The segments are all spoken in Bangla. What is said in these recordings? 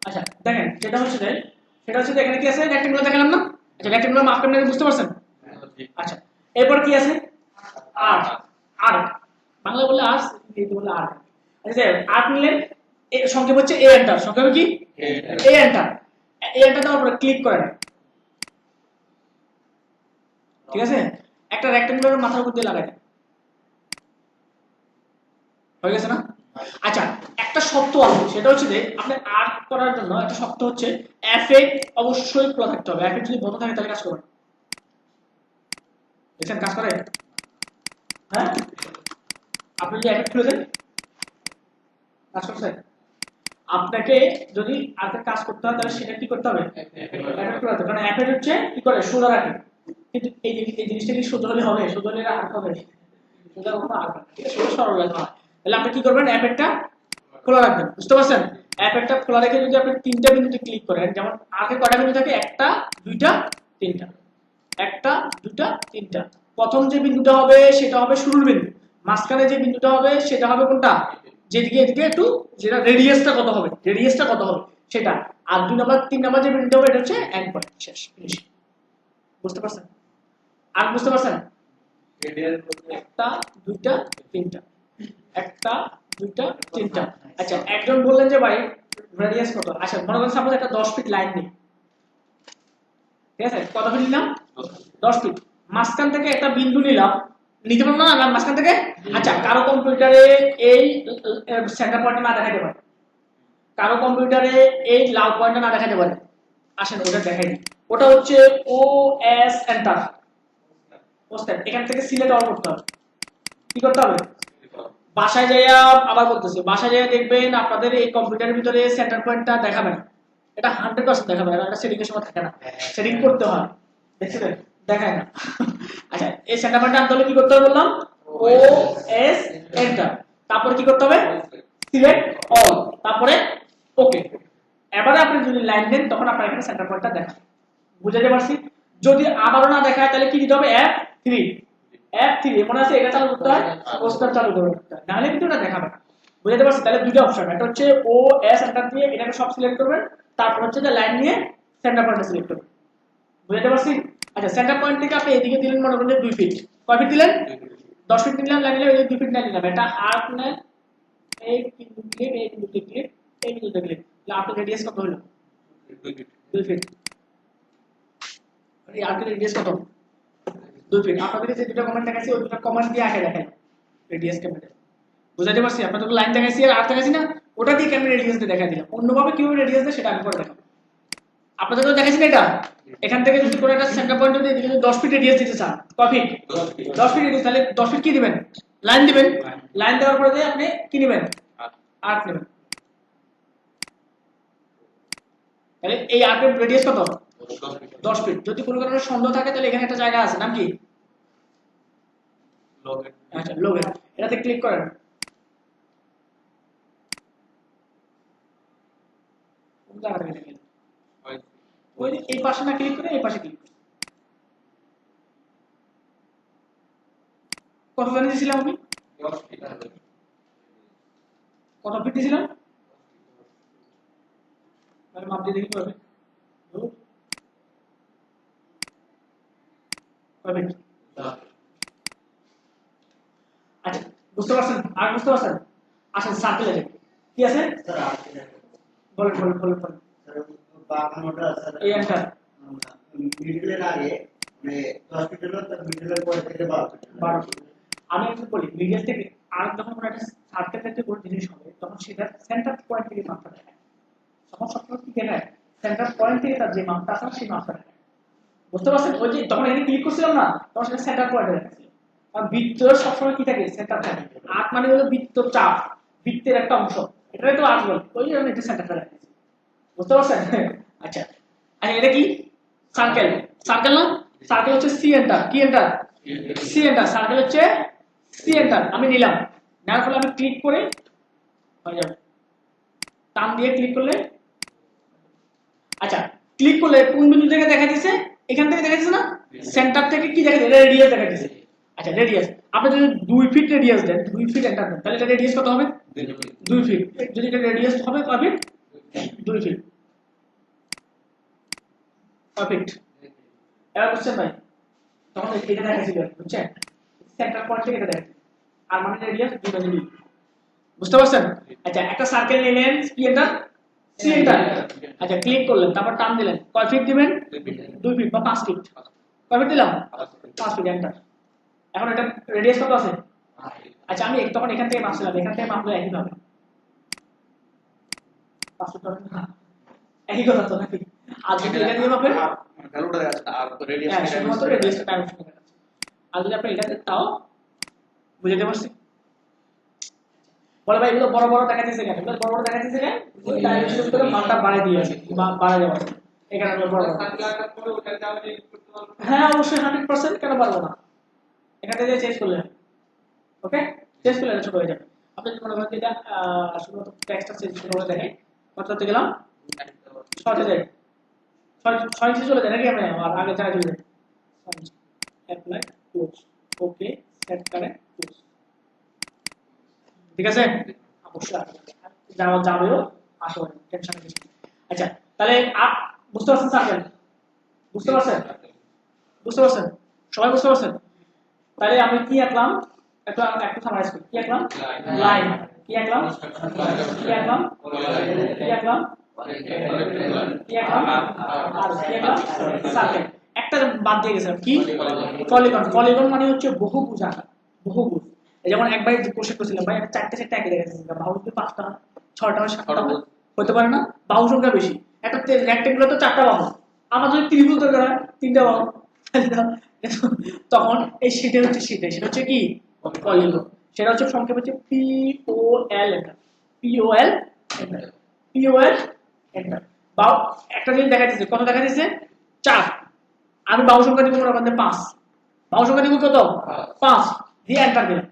আচ্ছা দেখেন সেটা হচ্ছে যে এখানে কি আছে রেক্টেঙ্গুলার দেখালাম না। আচ্ছা রেক্টেঙ্গুলার মাপ কেমনে বুঝতে পারছেন? আচ্ছা এরপর কি আছে আর্ক। আর্ক বাংলা বললে আর্ক, ইংরেজি বললে আর্ক। আচ্ছা আর্ক নিলে এর সংক্ষেপ হচ্ছে এ এন্টার। সংক্ষেপ কি এ এন্টার। এ এন্টার দেওয়ার পরে ক্লিক করেন। ঠিক আছে একটা রেক্টেঙ্গুলার মাথার উপর দিয়ে লাগাই দেন। হয়ে গেছে না? আচ্ছা একটা শর্ত আছে সেটা হচ্ছে যে আপনি আর্ট করার জন্য একটা শর্ত হচ্ছে এফেক্ট অবশ্যই খোলা থাকতে হবে। এফেক্ট যদি বন্ধ থাকে তাহলে কাজ করবে না। দেখছেন কাজ করে? হ্যাঁ আপনি যদি এফেক্ট খুলে দেন কাজ করছে। আপনাকে যদি আর্টের কাজ করতে হয় তাহলে সেটা কি করতে হবে? এফেক্ট খোলা থাকতে, কারণ এফেক্ট হচ্ছে কি করে সোজা রাখে। কিন্তু এই জিনিসটা কি সোজা হলে হবে? সোজা হলে আর্ট হবে? সোজা কখনো আর্ট হবে না, ঠিক আছে? সোজা সরল রাখতে হয়। তাহলে আপনি কি করবেন? এফেক্টটা খোলা রাখবেন। বুঝতে পারছেন? এফেক্টটা খোলা রেখে যদি আপনি তিনটা বিন্দুতে ক্লিক করেন, যেমন আগে কয়টা বিন্দু থাকে? একটা দুইটা তিনটা। একটা দুইটা তিনটা। প্রথম যে বিন্দুটা হবে সেটা হবে শুরুর বিন্দু। মাঝখানে যে বিন্দুটা হবে সেটা হবে কোনটা? যেদিকে এদিকে একটু যেটা রেডিয়াসটা কত হবে, রেডিয়াসটা কত হবে সেটা। আর দুই নাম্বার তিন নাম্বার যে বিন্দুটা হবে এটা হচ্ছে এন্ড পয়েন্ট, শেষ ফিনিশ। বুঝতে পারছেন? আর বুঝতে পারছেন? একটা দুইটা তিনটা। একটা দুইটা তিনটা। আচ্ছা একজন বললেন যে ভাই রেডিয়াস কত? আচ্ছা মনে করেন সাপোজ একটা 10 ফিট লাইন নিই। ঠিক আছে কত ফিট নিলাম? 10 ফিট। মাঝখান থেকে একটা বিন্দু নিলাম। নিতে পারবো না মাঝখান থেকে? আচ্ছা কারো কম্পিউটারে এই সেন্টার পয়েন্টটা না দেখাতে পারে, কারো কম্পিউটারে এই লাল পয়েন্টটা না দেখাতে পারে। আসেন ওটা দেখাই দিই। ওটা হচ্ছে ও এস এন্টার। বুঝছেন? এখান থেকে সিলেক্ট অল করতে হবে। কি করতে হবে? বাসায় যাইয়া আবার বলতেছি, বাসায় যাইয়া দেখবেন আপনাদের এই কম্পিউটারের ভিতরে সেন্টার পয়েন্টটা দেখাবে না। এটা 100% দেখাবে না, এটা সেটিং এর সময় থাকে না, সেটিং করতে হয়। দেখছিলেন? দেখায় না। আচ্ছা এই সেন্টার পয়েন্টটা আনতে হলে কি করতে হবে বললাম? ও এস এন্টার। তারপর কি করতে হবে? সিলেক্ট অল, তারপরে ওকে। এবারে আপনি যদি লাইন দেন তখন আপনার এখানে সেন্টার পয়েন্টটা দেখাবে। বুঝাতে পারছি? যদি আবারও না দেখায় তাহলে কি দিতে হবে? F3। F3 মনে আছে এটা চালু করতে হয়, পোস্টার চালু করতে হয়, নাহলে কিন্তু এটা দেখাবে না। বুঝাতে পারছি? তাহলে দুটো অপশন, একটা হচ্ছে ও এস এন্টার দিয়ে এটাকে সব সিলেক্ট করবেন, তারপর হচ্ছে যে লাইন নিয়ে সেন্টার পয়েন্টটা সিলেক্ট করবেন। বুঝাতে পারছি? আচ্ছা সেন্টার পয়েন্ট থেকে আপনি এদিকে দিলেন মনে করেন 2 ফিট। কয় ফিট দিলেন? 10 ফিট দিলাম, লাইন নিলে ওই যে 2 ফিট লাইন দিলাম। এটা আর্ক নেন, এই বিন্দু ক্লিক, এই বিন্দু ক্লিক, এই বিন্দু ক্লিক। তাহলে আপনার রেডিয়াস কত হলো? 2 ফিট। এই আর্কের রেডিয়াস কত? 2 ফিট। আপনাদের যে দুটো কমেন্ট দেখাইছি ওই দুটো কমেন্ট দিয়ে আগে দেখেন রেডিয়াস কেমন। বুঝাতে পারছি? আপনাদের লাইন দেখাইছি আর আর্ক দেখাইছি না, ওটা দিয়ে কেমন রেডিয়াস দিয়ে দেখাই দিলাম। অন্যভাবে কিভাবে রেডিয়াস দেয় সেটা আমি পরে দেখাবো। আপনাদের তো দেখাইছি না এটা। এখান থেকে যদি কোনো একটা সেন্টার পয়েন্ট দিয়ে এদিকে 10 ফিট রেডিয়াস দিতে চান, কয় ফিট? 10 ফিট রেডিয়াস, তাহলে 10 ফিট কি দিবেন? লাইন দিবেন। লাইন দেওয়ার পরে দিয়ে আপনি কি নেবেন? আর্ক নেবেন। তাহলে এই আর্কের রেডিয়াস কত? 10 ফিট। যদি কোনো কারণে সন্দেহ থাকে তাহলে এখানে একটা জায়গা আছে, নাম কি? আচ্ছা লোগেট, এটাতে ক্লিক করেন। কোন জায়গা থেকে দেখেন? ওই এই পাশে না ক্লিক করে এই পাশে ক্লিক করুন। কত জানি দিয়েছিলাম আমি? কত ফিট দিয়েছিলাম? তাহলে মাপ দিয়ে দেখি কবে কবে। আচ্ছা বুঝতে পারছেন? আর বুঝতে পারছেন? আসেন সার্কেলে দেখি কি আছে। বলেন বলেন বলেন বলেন। এই অ্যান্সার মিডলের আগে মানে 10 ফিট হলো, তার মিডলের পরে থেকে 12 ফিট। আমি একটু বলি মিডল থেকে আর যখন কোনো একটা সার্কেল থেকে কোনো জিনিস হবে তখন সেটা সেন্টার পয়েন্ট থেকে মাপটা দেখায়। তখন সবসময় কি দেখায়? সেন্টার পয়েন্ট থেকে তার যে মাপটা আছে সেই মাপটা দেখায়। বুঝতে পারছেন? ওই যে যখন এখানে ক্লিক করছিলাম না তখন সেটা সেন্টার পয়েন্টে দেখাচ্ছিল। আর বৃত্ত সবসময় কি থাকে? সেন্টার থাকে। আট মানে হলো বৃত্ত চাপ, বৃত্তের একটা অংশ, এটাই তো আট বলে, ওই জন্য এটা সেন্টারটা দেখাচ্ছি। বুঝতে পারছেন? আচ্ছা আচ্ছা এটা কি? সার্কেল। সার্কেল না? সার্কেল হচ্ছে সি এন্টার। কি এন্টার? C enter. সার্কেল হচ্ছে সি এন্টার। আমি নিলাম, নেওয়ার ফলে আমি ক্লিক করে হয়ে যাবে। টান দিয়ে ক্লিক করলে, আচ্ছা ক্লিক করলে কোন বিন্দু থেকে দেখা দিচ্ছে? এখান থেকে দেখা দিচ্ছে না? সেন্টার থেকে কি দেখা দিচ্ছে? রেডিয়াস দেখা দিচ্ছে। আচ্ছা রেডিয়াস আপনি যদি 2 ফিট রেডিয়াস দেন, 2 ফিট এন্টার দেন, তাহলে এটা রেডিয়াস কত হবে? 2 ফিট। যদি এটা রেডিয়াস হবে কয় ফিট? 2 ফিট। পারফেক্ট। এবার বুঝছেন ভাই, তখন এটা দেখাইছিল বুঝছেন, সেন্টার পয়েন্টে এটা দেখাই আর মানে রেডিয়াস 2/2। বুঝতে পারছেন? আচ্ছা একটা সার্কেল নিলেন কি এটা সিলিন্ডার, আচ্ছা ক্লিক করলেন তারপর টান দিলেন, কয় ফিট দিবেন 2 ফিট বা 5 ফিট, কয় ফিট দিলাম 5 ফিট, এন্টার। এখন এটা রেডিয়াস কত আছে? আচ্ছা আমি তখন এখান থেকে মাপছিলাম, এখান থেকে মাপলে একই হবে 5 ফিট হবে না, একই কথা তো নাকি? আর যদি এটা দিয়ে মাপেন ভ্যালুটা দেখা যাচ্ছে আর রেডিয়াস হ্যাঁ শুধুমাত্র রেডিয়াসটা ডাইমেনশন দেখা যাচ্ছে। আর যদি আপনি এটা দেন তাও বুঝতে পারছি। বলে ভাই এগুলো বড় বড় দেখাচ্ছে কেন? এগুলো বড় বড় দেখাচ্ছে কেন? ওই ডাইমেনশনের ভিতরে মানটা বাড়ায় দিয়েছে বা বাড়ায় দেওয়া আছে, এখানে আমরা বড় বড়। হ্যাঁ অবশ্যই 100%, কেন পারবো না? এখান থেকে চেঞ্জ করলে ওকে, চেঞ্জ করলে ছোট হয়ে যাবে। আপনি যদি মনে করেন এটা শুধুমাত্র টেক্সটটা চেঞ্জ করে দেখেন, কততে গেলাম 6 যাই 6 ইঞ্চি চলে যায় নাকি? আমরা আর আগে জায়গা চলে যাই, অ্যাপ্লাই ক্লোজ, ওকে সেট করে ক্লোজ, ঠিক আছে? অবশ্যই যাওয়া যাবেও আসলে টেনশন নেই। আচ্ছা তাহলে বুঝতে পারছেন সার্কেল? বুঝতে পারছেন? বুঝতে পারছেন? সবাই বুঝতে পারছেন? তাহলে আমি কি আঁকলাম? একটু সামারাইজ করি। কি আঁকলাম? লাইন। কি আঁকলাম? কি আঁকলাম? কি আঁকলাম? কি আঁকলাম? আর কি আঁকলাম? সার্কেল। একটা বাদ দিয়ে গেছিলাম, কি? পলিগন। পলিগন মানে হচ্ছে বহুভুজ আঁকা, বহুভুজ। যেমন একবার কোশ্চেন করছিলাম ভাই আমি 4টে একই দেখাচ্ছি, বাহু যদি 5টা 6টা 7টা হতে পারে না? বাহু সংখ্যা বেশি, একটা রেক্টেঙ্গুলার তো 4টা বাহু, আমার যদি ত্রিভুজ দরকার হয় 3টা বাহু, তখন এই সেটা হচ্ছে কি পলিগন। সেটা হচ্ছে সংক্ষেপ হচ্ছে POL, POL POL এন্টার। বাহু একটা জিনিস দেখা যাচ্ছে, কত দেখা যাচ্ছে 4, আমি বাহু সংখ্যা দিব মনে করেন 5, বাহু সংখ্যা দিব কত 5 দিয়ে এন্টার দিলাম।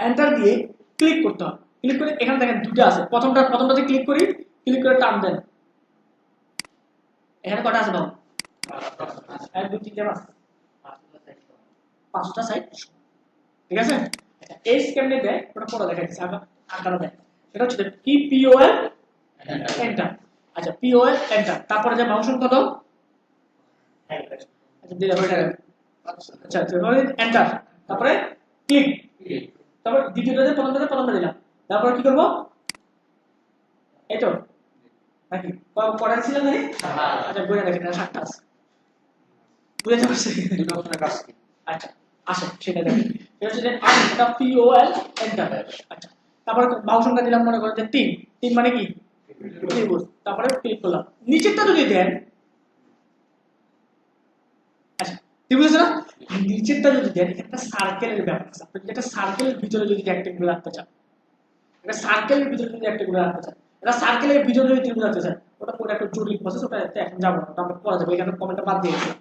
এন্টার দিয়ে ক্লিক করতে হবে, ক্লিক করে এখানে দেখেন দুটো আছে, প্রথমটাতে ক্লিক করি, ক্লিক করে টান দেন, এখানে কটা আছে বাহু? 1 2 3 4 5টা সাইড, ঠিক আছে? আচ্ছা এস কেমনে দেয় ওটা পরে দেখাচ্ছি, আকারে দেয়। এটা হচ্ছে কি POL এন্টার। আচ্ছা POL এন্টার, তারপরে যে বাহু সংখ্যা কত? আচ্ছা দিলাম এটা, আচ্ছা তারপরে এন্টার, তারপরে ক্লিক, তারপর দ্বিতীয়টাতে প্রথমটা দিলাম, তারপর কি করব? এই তো নাকি পড়া ছিল না? আচ্ছা বইটা দেখেন, 7টা আছে, বুঝতে পারছি দুটো অপশনের কাজ কি? আচ্ছা আসেন সেটা দেখেন, এটা হচ্ছে এটা POL এন্টার। আচ্ছা তারপর বাহু সংখ্যা দিলাম মনে করেন যে 3 মানে কি ত্রিভুজ, তারপরে ক্লিক করলাম। নিচেরটা যদি দেন, আচ্ছা ত্রিভুজ আছে না, নিচেরটা যদি দেন একটা সার্কেলের ব্যাপার আছে, আপনি একটা সার্কেলের ভিতরে যদি রেক্টেঙ্গেল রাখতে চান, একটা সার্কেলের ভিতরে যদি রেক্টেঙ্গেল রাখতে চান, এটা সার্কেলের ভিতরে যদি ত্রিভুজ রাখতে চান, ওটা একটা জটিল প্রসেস, ওটা এখন যাবো না, আমরা পড়া যাবে, এখানে কমেন্টটা বাদ দিয়ে গেছিলাম,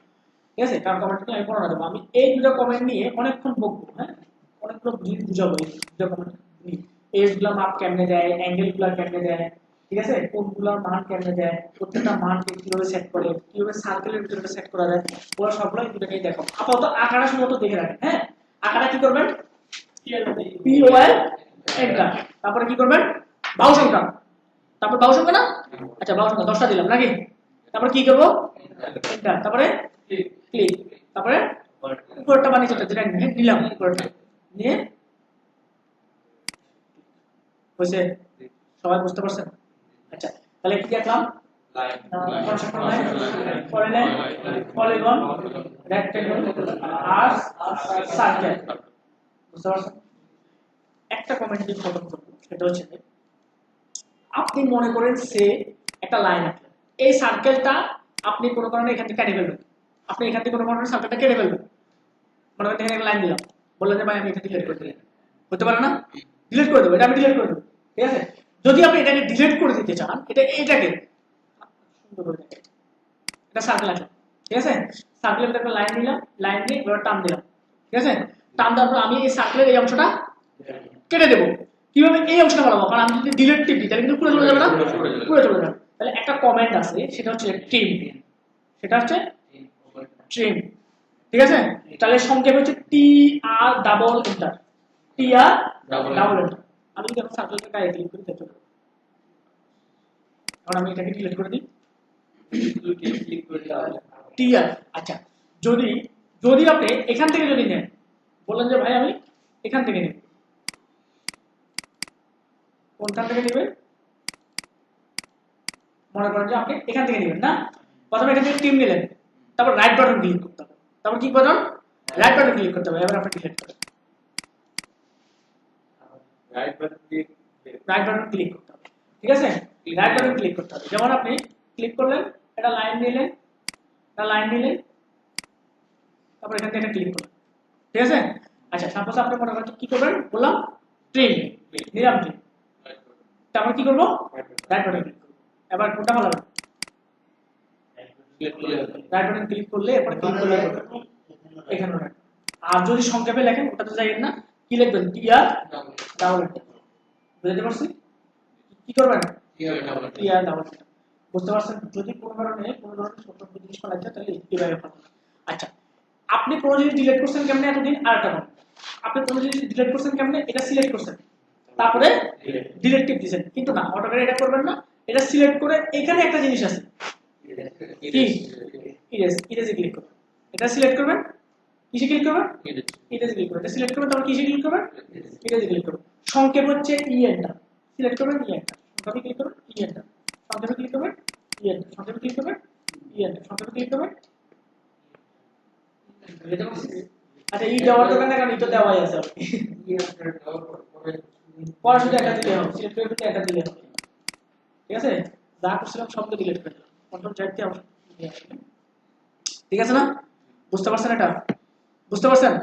ঠিক আছে? কারণ কমেন্টটা আমি পড়া দেবো, আমি এই দুটো কমেন্ট নিয়ে অনেকক্ষণ বকবো, হ্যাঁ অনেকগুলো বুঝাবো এই দুটো কমেন্ট নিয়ে, এজ গুলা মাপ কেমনে দেয়, অ্যাঙ্গেল গুলা কেমনে দেয়, ঠিক আছে, কোনগুলোর মান কেমনে দেয়, প্রত্যেকটা মানকে কিভাবে সেট করে, কিভাবে সার্কেলের ভিতরে সেট করা যায়, ওরা সবগুলো দুটোকেই দেখো। আপাতত আঁকাটা শুধু দেখে রাখেন, হ্যাঁ আঁকাটা কি করবেন? POL এন্টার, তারপরে কি করবেন? বাহু সংখ্যা, তারপর বাহু সংখ্যা না, আচ্ছা বাহু সংখ্যা 10টা দিলাম নাকি? তারপরে কি করব? এন্টার, তারপরে ক্লিক, তারপরে উপরটা বা নিচেরটা যেটা নিলাম উপরটা নিয়ে হয়েছে, সবাই বুঝতে পারছেন? আচ্ছা তাহলে কি দেখলাম? পলিগন, রেক্টেঙ্গেল, আর্ক, সার্কেল, বুঝতে পারছেন? একটা কমেন্ট দিয়ে খতম করব, সেটা হচ্ছে আপনি মনে করেন সে একটা লাইন আঁকলেন, এই সার্কেলটা আপনি কোনো কারণে এখান থেকে কেটে ফেলবেন, আপনি এখান থেকে কোনো কারণে সার্কেলটা কেটে ফেলবেন, মনে করেন এখানে একটা লাইন দিলাম, বললেন যে ভাই আমি এটা ডিলিট করে দিলাম, হতে পারে না? ডিলিট করে দেবো, এটা আমি ডিলিট করে দেবো, ঠিক আছে? যদি আপনি এটাকে ডিলিট করে দিতে চান, এটাকে সুন্দর করে দেখেন, এটা সার্কেল আছে, ঠিক আছে? সার্কেলের ভিতরে একটা লাইন দিলাম, লাইন দিয়ে এবার টান দিলাম, ঠিক আছে? টান দেওয়ার পর আমি এই সার্কেলের এই অংশটা কেটে দেবো। কিভাবে? এই অংশটা বানাবো, কারণ আমি যদি ডিলিট টিপি তাহলে কিন্তু পুরো চলে যাবে না, পুরো চলে যাবে। তাহলে একটা কমেন্ট আছে, সেটা হচ্ছে ট্রিম, সেটা হচ্ছে ট্রিম, ঠিক আছে? তাহলে সংক্ষেপ হচ্ছে TR double enter, TR double enter. আমি যদি এখন সার্কেলটা গায়ে ক্লিক করি তাহলে চলে, এখন আমি এটাকে ডিলিট করে দিই, ক্লিক করে টিআর। আচ্ছা, যদি যদি আপনি এখান থেকে যদি নেন, বললেন যে ভাই আমি এখান থেকে নেব, কোনখান থেকে নেবেন? মনে করেন যে আপনি এখান থেকে নেবেন না, প্রথমে এখান থেকে টিম নিলেন, তারপর রাইট বাটন ক্লিক করতে হবে, তারপর কি বাটন? রাইট বাটন ক্লিক করতে হবে। এবার আপনি ডিলিট করেন, right button click right button click করতে হবে, ঠিক আছে? রাইট বাটন ক্লিক করতে হবে। যেমন আপনি ক্লিক করলেন, এটা লাইন নিলেন, এটা লাইন নিলেন, তারপর এখান থেকে এটা ক্লিক করলেন, ঠিক আছে? আচ্ছা, সাপোজ আপনি মনে করেন কি করবেন, বললাম ট্রিম, নিলাম ট্রিম, তারপর কি করবো? রাইট বাটন ক্লিক করবো। এবার কোনটা ভালো হবে? রাইট বাটন ক্লিক করলে এরপর ক্লিক করলে এখানে রাখবেন। আর যদি সংক্ষেপে লেখেন ওটাতে যাবেন না, কি লিখবেন? TR double enter. বুঝতে পারছেন কি করবেন? TR double enter. বুঝতে পারছেন? যদি কোনো ধরনের ছোট জিনিস পালাইছে তাহলে এইভাবে পাবেন। আচ্ছা, আপনি কোনো জিনিস ডিলিট করছেন কেমনে এতদিন? আর একটা কথা, আপনি কোনো জিনিস ডিলিট করছেন কেমনে? এটা সিলেক্ট করছেন, তারপরে ডিলিট টিপ দিবেন, কিন্তু না, অটোমেটিক এটা করবেন না। এটা সিলেক্ট করে এখানে একটা জিনিস আছে, কি? ইরেজ, ইরেজে ক্লিক করবেন। এটা সিলেক্ট করবেন, কিসে ক্লিক করবেন? ইরেজে ক্লিক করবেন। এটা সিলেক্ট করবেন, তারপর কিসে ক্লিক করবেন? ইরেজে ক্লিক করবেন। সংক্ষেপ হচ্ছে ই এন্টার। সিলেক্ট করবেন, ই এন্টার। সংক্ষেপে ক্লিক করবেন, ই এন্টার। সংক্ষেপে ক্লিক করবেন, ই এন্টার। সংক্ষেপে ক্লিক করবেন, ই এন্টার। সংক্ষেপে ক্লিক করবেন। আচ্ছা, ই দেওয়ার দরকার না, কারণ ই তো দেওয়াই আছে। পরে শুধু একটা দিলে হবে, সিলেক্ট করে দিলে একটা দিলে হবে, ঠিক আছে? যা করছিলাম সব তো ডিলিট করে দিলাম, কন্ট্রোল জেড দিয়ে ঠিক আছে না? বুঝতে পারছেন এটা? বুঝতে পারছেন?